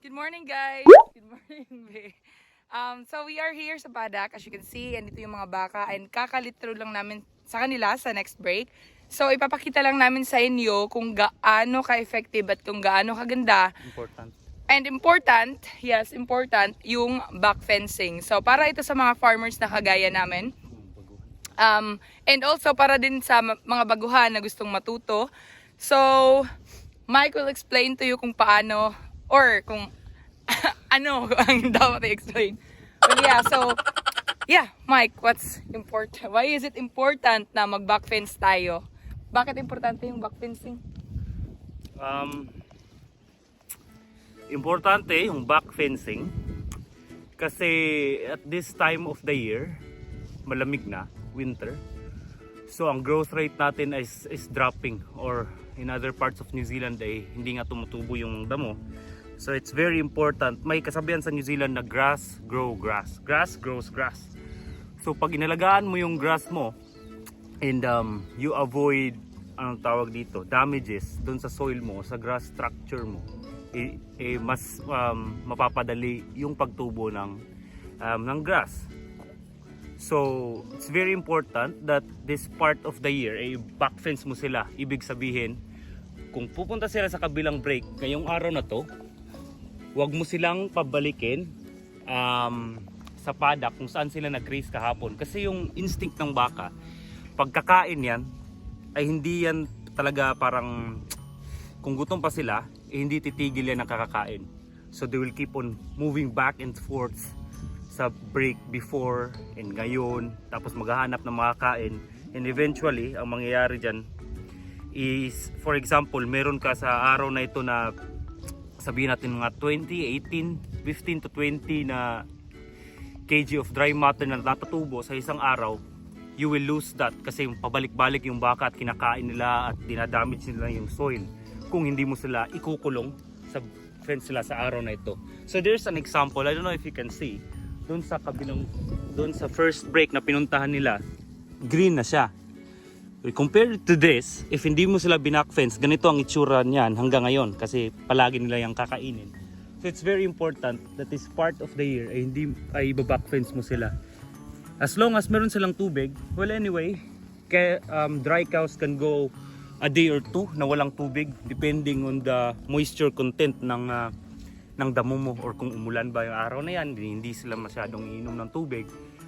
Good morning, guys. Good morning, babe. So we are here sa Padak, as you can see, and ito yung mga baka, and kakalitro lang namin sa kanila sa next break. So ipapakita lang namin sa inyo kung gaano ka-effective at kung gaano kaganda. Important. And important, yes, important, yung back fencing. So para ito sa mga farmers na kagaya namin. And also para din sa mga baguhan na gustong matuto. So, Mike will explain to you kung paano or kung ano ang dapat i-explain. But yeah, Mike, what's important? Why is it important na mag-back fence tayo? Bakit importante yung back fencing? Importante yung back fencing kasi at this time of the year, malamig na, winter. So ang growth rate natin is dropping, or in other parts of New Zealand ay hindi nga tumutubo yung damo. So it's very important. May kasabihan sa New Zealand na grass grows grass. Grass grows grass. So pag inalagaan mo yung grass mo and you avoid anong tawag dito, damages doon sa soil mo, sa grass structure mo, mas mapapadali yung pagtubo ng grass. So it's very important that this part of the year back fence mo sila. Ibig sabihin, kung pupunta sila sa kabilang break ngayong araw na to, huwag mo silang pabalikin sa padak kung saan sila nag-graze kahapon. Kasi yung instinct ng baka, pagkakain yan, ay hindi yan talaga parang, kung gutom pa sila, hindi titigil yan ng kakakain. So they will keep on moving back and forth sa break before and ngayon. Tapos maghahanap ng makakain. And eventually, ang mangyayari dyan is, for example, meron ka sa araw na ito na sabihin natin mga 15 to 20 na kg of dry matter na natutubo sa isang araw, you will lose that kasi pabalik-balik yung baka at kinakain nila at dinadamage nila yung soil kung hindi mo sila ikukulong sa fence sila sa araw na ito. So there's an example, I don't know if you can see, doon sa kabilang, doon sa first break na pinuntahan nila, green na siya. Compared to this, if hindi mo sila binack fence, ganito ang itsura niyan hanggang ngayon kasi palagi nila yung kakainin. So it's very important that this part of the year ay hindi ay back fence mo sila. As long as meron silang tubig, well anyway, dry cows can go a day or two na walang tubig depending on the moisture content ng damo mo, or kung umulan ba yung araw na yan, hindi sila masyadong iinom ng tubig.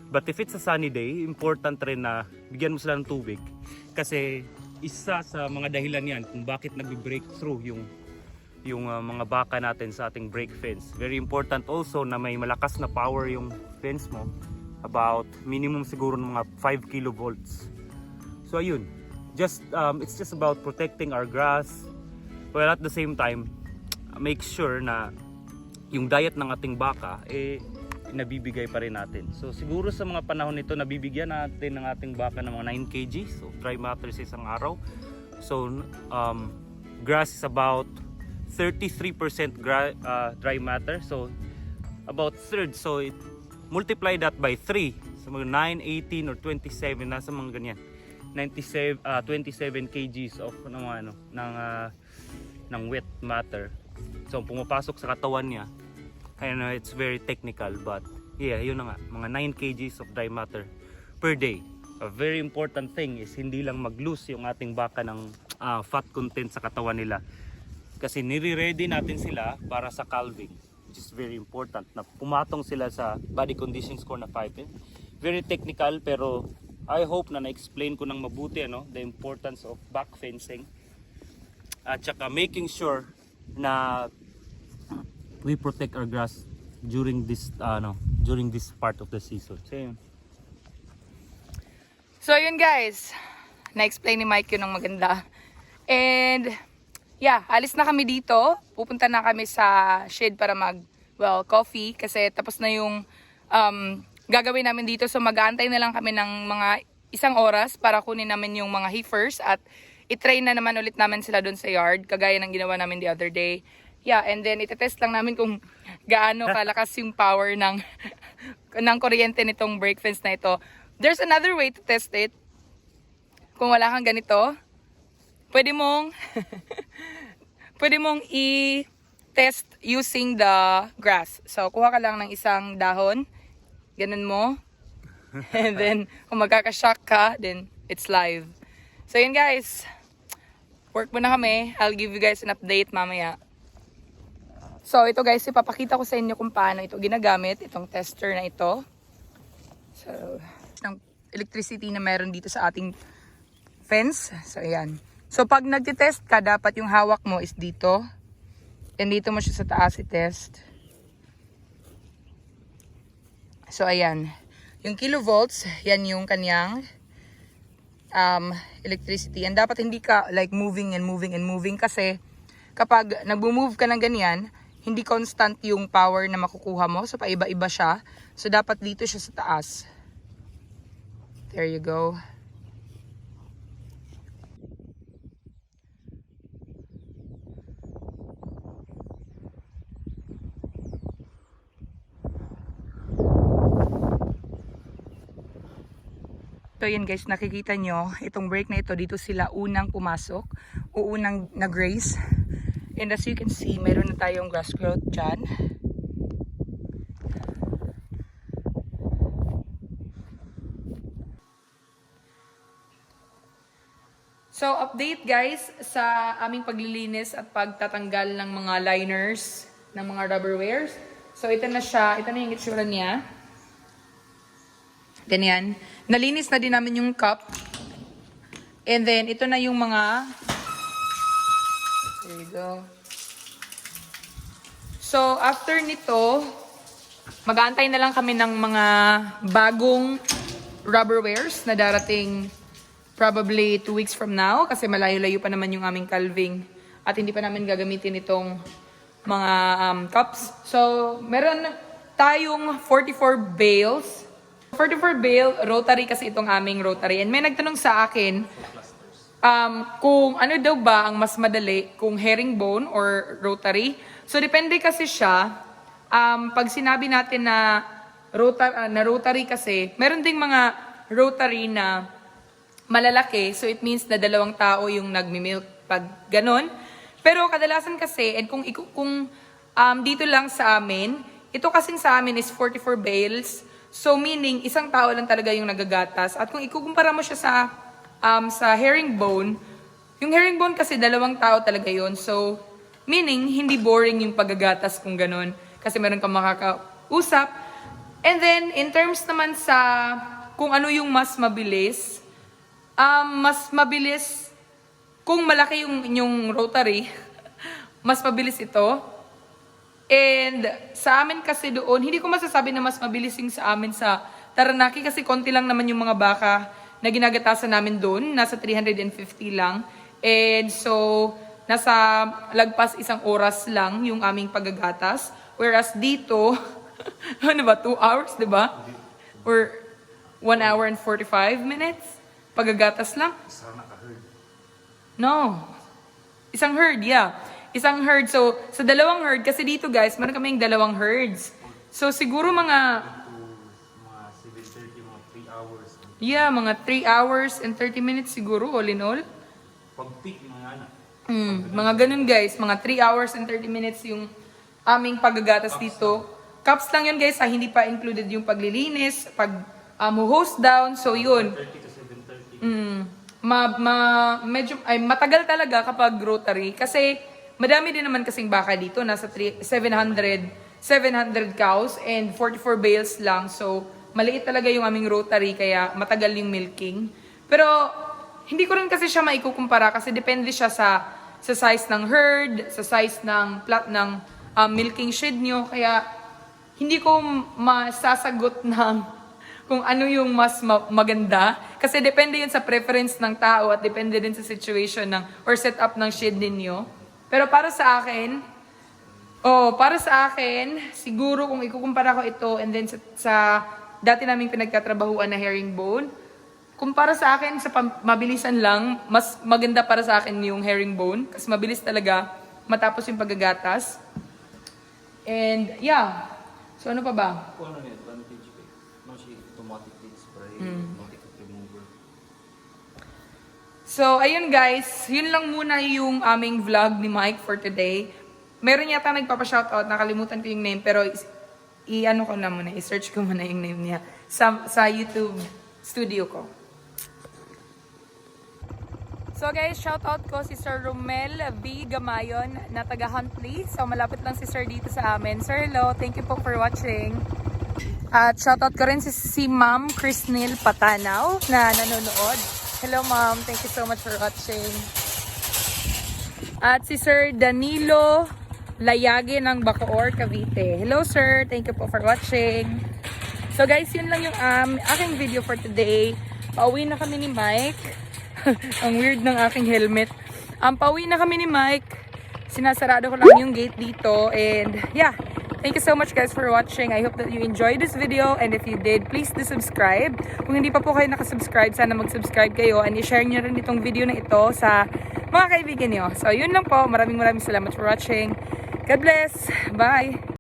But if it's a sunny day, important rin na bigyan mo sila ng tubig. Kasi isa sa mga dahilan yan kung bakit nag-break through yung mga baka natin sa ating break fence. Very important also na may malakas na power yung fence mo. About minimum siguro ng mga 5 kilovolts. So ayun, it's just about protecting our grass. While at the same time, make sure na yung diet ng ating baka nabibigay pa rin natin. So siguro sa mga panahon nito nabibigyan natin ng ating baka ng mga 9 kg. So dry matter sa isang araw. So grass is about 33% dry matter. So about third. So multiply that by 3. So mga 9, 18 or 27, nasa mga ganyan. 27 kgs of ng wet matter. So pumapasok sa katawan niya. I know it's very technical, but yeah, yun na nga, mga 9 kgs of dry matter per day. A very important thing is hindi lang mag-lose yung ating baka ng fat content sa katawan nila. Kasi nire-ready natin sila para sa calving, which is very important, na pumatong sila sa body condition score na 5. Very technical, pero I hope na na-explain ko ng mabuti the importance of back fencing at saka making sure na we protect our grass during this part of the season. So yun guys, na-explain ni Mike yun ng maganda. And yeah, alis na kami dito. Pupunta na kami sa shade para coffee kasi tapos na yung gagawin namin dito. So mag-aantay na lang kami ng mga 1 oras para kunin namin yung mga heifers at i-train na naman ulit namin sila doon sa yard kagaya ng ginawa namin the other day. Yeah, and then itetest lang namin kung gaano kalakas yung power ng kuryente nitong brake fence na ito. There's another way to test it. Kung wala kang ganito, pwede mong test using the grass. So, kuha ka lang ng isang dahon, ganun mo, and then kung magkakashock ka, then it's live. So, yun guys, work muna kami. I'll give you guys an update mamaya. So, ito guys, ipapakita ko sa inyo kung paano ito ginagamit, itong tester na ito. So, ng electricity na meron dito sa ating fence. So, ayan. So, pag nagtitest ka, dapat yung hawak mo is dito. And dito mo siya sa taas i-test. So, ayan. Yung kilovolts, yan yung kanyang electricity. And dapat hindi ka like moving and moving and moving kasi kapag nag-move ka ng ganyan, hindi constant yung power na makukuha mo. So, paiba-iba siya. So, dapat dito siya sa taas. There you go. So yan guys, nakikita nyo, itong break na ito, dito sila unang pumasok o unang nag-race. And as you can see, meron na tayong grass growth dyan. So update guys sa aming paglilinis at pagtatanggal ng mga liners, ng mga rubber wares. So ito na siya, ito na yung itsura niya. Ganyan. Nalinis na din namin yung cup. And then, ito na yung mga... There you go. So, after nito, mag-aantay na lang kami ng mga bagong rubber wares na darating probably 2 weeks from now. Kasi malayo-layo pa naman yung aming calving. At hindi pa namin gagamitin itong mga cups. So, meron tayong 44 bales. 44 bale, rotary kasi itong aming rotary. And may nagtanong sa akin kung ano daw ba ang mas madali, kung herringbone or rotary. So, depende kasi siya. Pag sinabi natin na rotary kasi, meron ding mga rotary na malalaki. So, it means na 2 tao yung nagmi-milk pag ganon. Pero kadalasan kasi, and kung dito lang sa amin, ito kasing sa amin is 44 bales. So, meaning, 1 tao lang talaga yung nagagatas. At kung ikukumpara mo siya sa herringbone, yung herringbone kasi 2 tao talaga yon. So, meaning, hindi boring yung paggagatas kung ganun. Kasi meron kang makakausap. And then, in terms naman sa kung ano yung mas mabilis kung malaki yung rotary, mas mabilis ito. And sa amin kasi doon, hindi ko masasabi na mas mabilis yung sa amin sa Taranaki kasi konti lang naman yung mga baka na ginagatasan namin doon. Nasa 350 lang. And so, nasa lagpas 1 oras lang yung aming paggagatas. Whereas dito, ano ba, 2 hours, di ba? Or 1 hour and 45 minutes? Paggagatas lang? No. 1 herd, yeah. 1 herd. So, sa 2 herd, kasi dito guys, meron kaming 2 herds. So, siguro mga 7:30, mga 3 hours. Yeah, mga 3 hours and 30 minutes siguro, all in all. Pag-peak, mga anak. Mga ganun guys, mga 3 hours and 30 minutes yung aming paggagatas dito. Cups lang yun guys, hindi pa included yung paglilinis, host down, so yun. 30 to 7:30. Medyo, matagal talaga kapag rotary kasi madami din naman kasing baka dito, nasa 700 cows and 44 bales lang. So, maliit talaga yung aming rotary kaya matagal yung milking. Pero, hindi ko rin kasi siya maikukumpara kasi depende siya sa size ng herd, sa size ng plot ng milking shed nyo. Kaya, hindi ko masasagot ng kung ano yung mas maganda. Kasi depende yun sa preference ng tao at depende din sa situation or setup ng shed ninyo. Pero para sa akin, siguro kung ikukumpara ko ito and then sa dati naming pinagtatrabahuan na herringbone, kumpara sa akin sa mabilisan lang, mas maganda para sa akin yung herringbone kasi mabilis talaga matapos yung paggagatas. And yeah, so ano pa ba? Kung ano yung advantage ko, masih automatic spray, automatic remover. So, ayun guys, yun lang muna yung aming vlog ni Mike for today. Meron yata nagpapa-shoutout, nakalimutan ko yung name, pero i-ano ko na muna, i-search ko muna yung name niya sa YouTube studio ko. So guys, shoutout ko si Sir Romel V. Gamayon na taga Huntley. So malapit lang si Sir dito sa amin. Sir, hello. Thank you po for watching. At shoutout ko rin si Ma'am Chrisnil Patanaw na nanonood. Hello Ma'am, thank you so much for watching. At si Sir Danilo Layage ng Bacoor, Cavite. Hello sir, thank you po for watching. So guys, yun lang yung aking video for today. Pauwi na kami ni Mike. Ang weird ng aking helmet. Pauwi na kami ni Mike. Sinasarado ko lang yung gate dito. And yeah, thank you so much guys for watching. I hope that you enjoyed this video. And if you did, please do subscribe. Kung hindi pa po kayo nakasubscribe, sana mag-subscribe kayo. And i-share nyo rin itong video na ito sa mga kaibigan nyo. So yun lang po. Maraming salamat for watching. God bless. Bye.